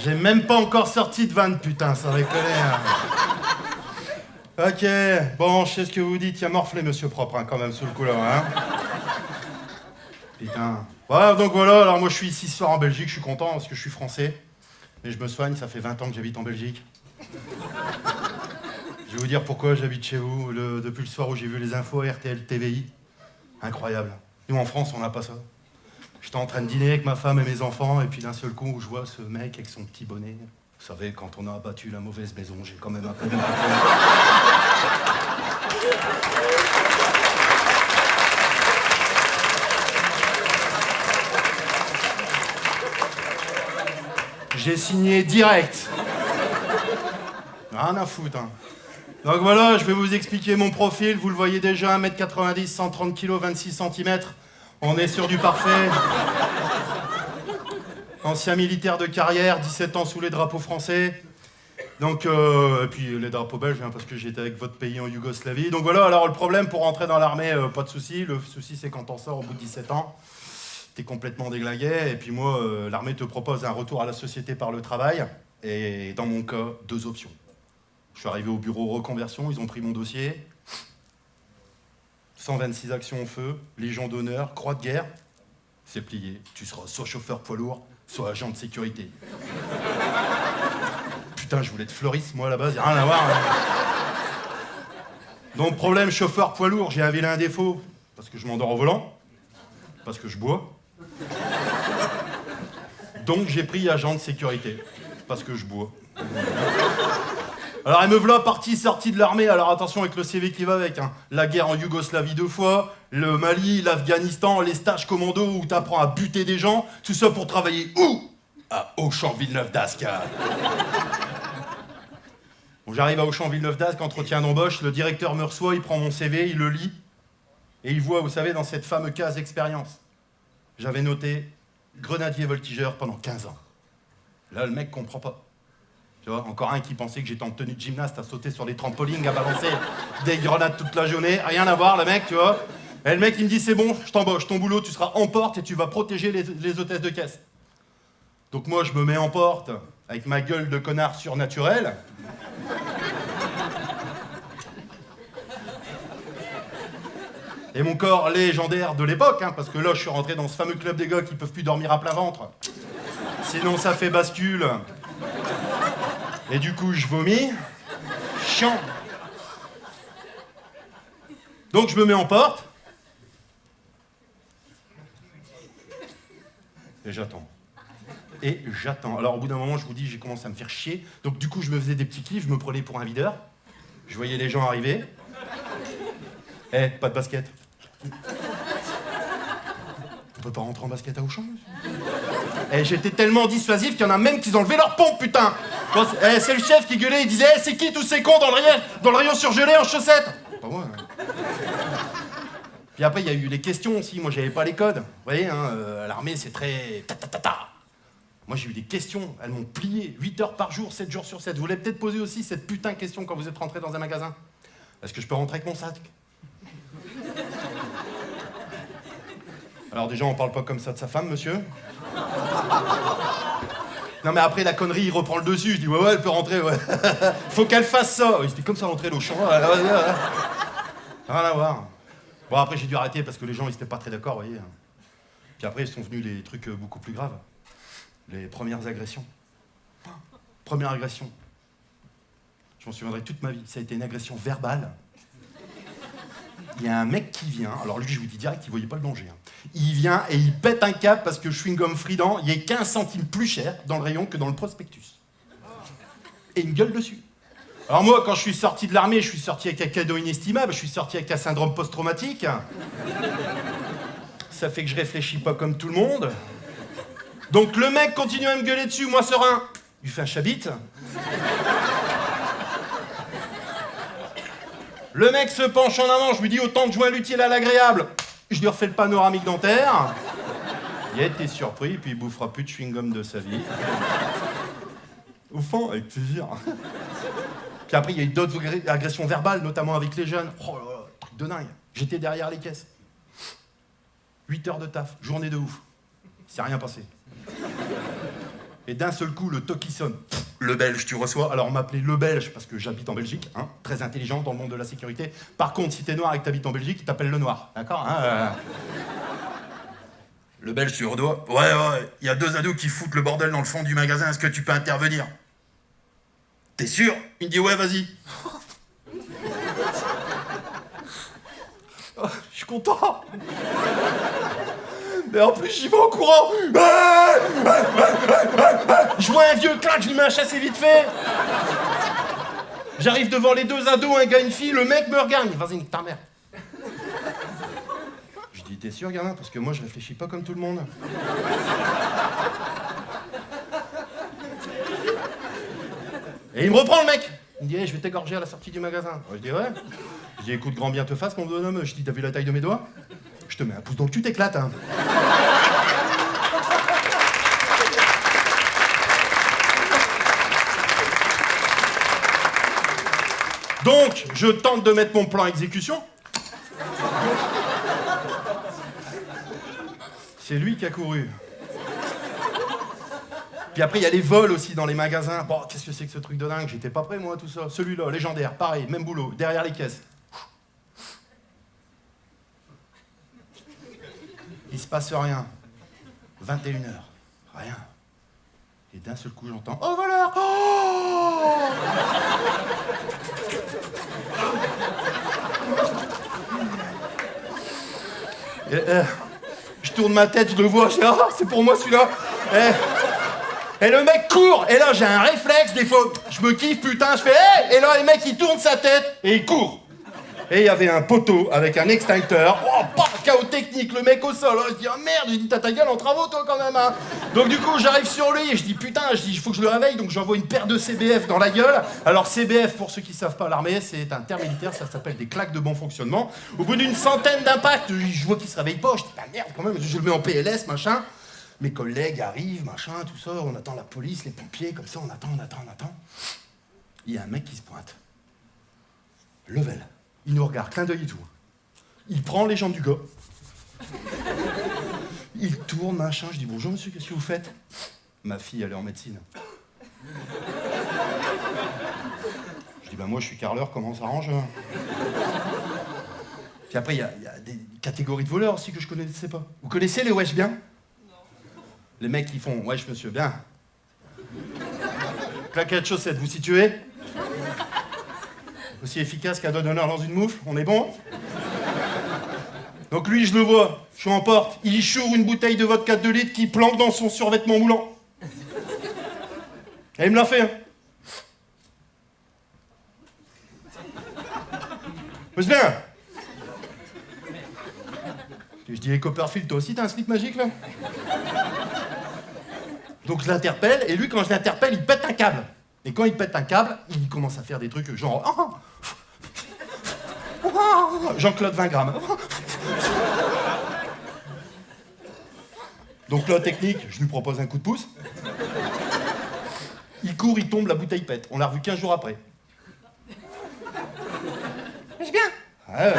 J'ai même pas encore sorti de vanne, putain, ça déconne. Ok, bon, je sais ce que vous dites, il y a morflé, monsieur propre, hein, quand même, sous le coup, là, hein. Putain. Ouais, donc voilà, alors moi je suis ici ce soir en Belgique, je suis content parce que je suis français. Mais je me soigne, ça fait 20 ans que j'habite en Belgique. Je vais vous dire pourquoi j'habite chez vous, depuis le soir où j'ai vu les infos RTL TVI. Incroyable. Nous en France, on n'a pas ça. J'étais en train de dîner avec ma femme et mes enfants, et puis d'un seul coup, je vois ce mec avec son petit bonnet. Vous savez, quand on a abattu la mauvaise maison, j'ai quand même un peu... J'ai signé direct. Rien à foutre, hein. Donc voilà, je vais vous expliquer mon profil. Vous le voyez déjà, 1m90, 130 kg, 26 cm. On est sur du parfait. Ancien militaire de carrière, 17 ans sous les drapeaux français. Donc, et puis les drapeaux belges, hein, parce que j'étais avec votre pays en Yougoslavie. Donc voilà, alors le problème pour rentrer dans l'armée, pas de souci. Le souci, c'est quand on sort au bout de 17 ans. T'es complètement déglingué, et puis moi, l'armée te propose un retour à la société par le travail, et dans mon cas, 2 options. Je suis arrivé au bureau reconversion, ils ont pris mon dossier, 126 actions au feu, Légion d'honneur, croix de guerre, c'est plié, tu seras soit chauffeur poids lourd, soit agent de sécurité. Putain, je voulais être fleuriste, moi, à la base, y'a rien à voir. Hein. Donc, problème, chauffeur poids lourd, j'ai un vilain défaut, parce que je m'endors au volant, parce que je bois. Donc j'ai pris agent de sécurité, parce que je bois. Alors, et me voilà sorti de l'armée, alors attention avec le CV qui va avec, hein. La guerre en Yougoslavie 2 fois, le Mali, l'Afghanistan, les stages commando où t'apprends à buter des gens, tout ça pour travailler où? À Auchan-Villeneuve-d'Ascq. Bon, j'arrive à Auchan-Villeneuve-d'Ascq, entretien d'embauche, le directeur me reçoit, il prend mon CV, il le lit, et il voit, vous savez, dans cette fameuse case expérience, j'avais noté grenadier voltigeur pendant 15 ans. Là, le mec comprend pas. Tu vois, encore un qui pensait que j'étais en tenue de gymnaste à sauter sur les trampolines, à balancer des grenades toute la journée. Rien à voir, le mec, tu vois. Et le mec, il me dit, c'est bon, je t'embauche. Ton boulot, tu seras en porte et tu vas protéger les hôtesses de caisse. Donc moi, je me mets en porte avec ma gueule de connard surnaturel. Et mon corps légendaire de l'époque, hein, parce que là, je suis rentré dans ce fameux club des gars qui peuvent plus dormir à plat ventre. Sinon, ça fait bascule. Et du coup, je vomis. Chiant. Donc, je me mets en porte. Et j'attends. Alors, au bout d'un moment, je vous dis, j'ai commencé à me faire chier. Donc, du coup, je me faisais des petits clips, je me prenais pour un videur. Je voyais les gens arriver. Pas de basket. On peut pas rentrer en basket à Auchan, monsieur. J'étais tellement dissuasif qu'il y en a même qui ont enlevé leur pompe, putain. C'est le chef qui gueulait, il disait c'est qui tous ces cons dans le rayon surgelé en chaussettes? Pas moi. Hein. Puis après, il y a eu les questions aussi. Moi, j'avais pas les codes. Vous voyez, hein, à l'armée, c'est très ta. Moi, j'ai eu des questions. Elles m'ont plié 8 heures par jour, 7 jours sur 7. Vous voulez peut-être poser aussi cette putain de question quand vous êtes rentré dans un magasin? Est-ce que je peux rentrer avec mon sac? Alors déjà, on parle pas comme ça de sa femme, monsieur. Non mais après la connerie, il reprend le dessus. Je dis ouais, elle peut rentrer, ouais. Faut qu'elle fasse ça. C'était comme ça rentrer l'Auchan. Rien à voir. Bon après j'ai dû arrêter parce que les gens ils étaient pas très d'accord, vous voyez. Puis après ils sont venus les trucs beaucoup plus graves. Les premières agressions. Première agression. Je m'en souviendrai toute ma vie. Ça a été une agression verbale. Il y a un mec qui vient, alors lui je vous dis direct, il voyait pas le danger. Hein. Il vient et il pète un câble parce que chewing-gum Fridan, il est 15 centimes plus cher dans le rayon que dans le prospectus. Et il me gueule dessus. Alors moi, quand je suis sorti de l'armée, je suis sorti avec un cadeau inestimable, je suis sorti avec un syndrome post-traumatique. Ça fait que je réfléchis pas comme tout le monde. Donc le mec continue à me gueuler dessus, moi serein. Il lui fait un chabit. Le mec se penche en avant, je lui dis autant de joindre l'utile à l'agréable. Je lui refais le panoramique dentaire. Il a été surpris, puis il bouffera plus de chewing-gum de sa vie. Au fond, avec plaisir. Puis après, il y a eu d'autres agressions verbales, notamment avec les jeunes. Oh là là, truc de dingue. J'étais derrière les caisses. 8 heures de taf, journée de ouf. Il s'est rien passé. Et d'un seul coup, le toc qui sonne. Le Belge, tu reçois. Alors on m'appelait le Belge parce que j'habite en Belgique, hein, très intelligent dans le monde de la sécurité. Par contre, si t'es noir et que t'habites en Belgique, ils t'appellent le noir, d'accord hein, Le Belge, tu redois. Ouais, il y a 2 ados qui foutent le bordel dans le fond du magasin, est-ce que tu peux intervenir? T'es sûr? Il me dit ouais, vas-y. Oh, je suis content. Mais en plus, j'y vais en courant. Je vois un vieux claque, je lui mets un chassé vite fait. J'arrive devant les 2 ados, un gars, une fille, le mec me regarde. Il dit, vas-y, nique ta mère. Je dis, t'es sûr, gamin? Parce que moi, je réfléchis pas comme tout le monde. Et il me reprend, le mec. Il me dit, hey, je vais t'égorger à la sortie du magasin. Je dis, ouais. Je dis, écoute, grand bien te fasse, mon bonhomme. Je dis, t'as vu la taille de mes doigts? Je te mets un pouce dans le cul, t'éclates, hein. Donc, je tente de mettre mon plan à exécution. C'est lui qui a couru. Puis après, il y a les vols aussi dans les magasins. Bon, qu'est-ce que c'est que ce truc de dingue? J'étais pas prêt, moi, tout ça. Celui-là, légendaire, pareil, même boulot, derrière les caisses. Il se passe rien. 21h. Rien. Et d'un seul coup, j'entends « Oh, voleur! Oh !» Je tourne ma tête, je le vois, je dis « Ah, c'est pour moi celui-là !» Et le mec court, et là j'ai un réflexe, des fois je me kiffe, putain, je fais « Hey !» Et là le mec il tourne sa tête, et il court. Et il y avait un poteau avec un extincteur. Oh, pas chaos technique, le mec au sol. Je dis, ah merde, je dis, t'as ta gueule en travaux, toi, quand même, hein. Donc, du coup, j'arrive sur lui et je dis, putain, il faut que je le réveille. Donc, j'envoie une paire de CBF dans la gueule. Alors, CBF, pour ceux qui savent pas, l'armée, c'est un terme militaire, ça s'appelle des claques de bon fonctionnement. Au bout d'une centaine d'impacts, je vois qu'il se réveille pas. Je dis, bah merde, quand même, je le mets en PLS, machin. Mes collègues arrivent, machin, tout ça. On attend la police, les pompiers, comme ça, on attend. Il y a un mec qui se pointe. Level. Il nous regarde, clin d'œil et tout. Il prend les jambes du gars. Il tourne, machin. Je dis, bonjour monsieur, qu'est-ce que vous faites? Ma fille, elle est en médecine. Je dis, bah moi je suis carreleur, comment on s'arrange? Puis après, il y a des catégories de voleurs aussi que je connaissais pas. Vous connaissez les wesh bien? Non. Les mecs qui font, wesh monsieur, bien. Claquette chaussette, vous situez? Aussi efficace qu'un doigt d'honneur dans une moufle, on est bon? Donc lui, je le vois, je suis en porte, il choure une bouteille de vodka de 2 litres qui planque dans son survêtement moulant. Et il me l'a fait, hein. Mais c'est bien. Je dis, hey, Copperfield, toi aussi t'as un slip magique, là? Donc je l'interpelle, et lui, quand je l'interpelle, il pète un câble. Et quand il pète un câble, il commence à faire des trucs genre... Jean-Claude 20 grammes. Donc là, technique, je lui propose un coup de pouce. Il court, il tombe, la bouteille pète. On l'a revu 15 jours après. C'est bien. Ouais.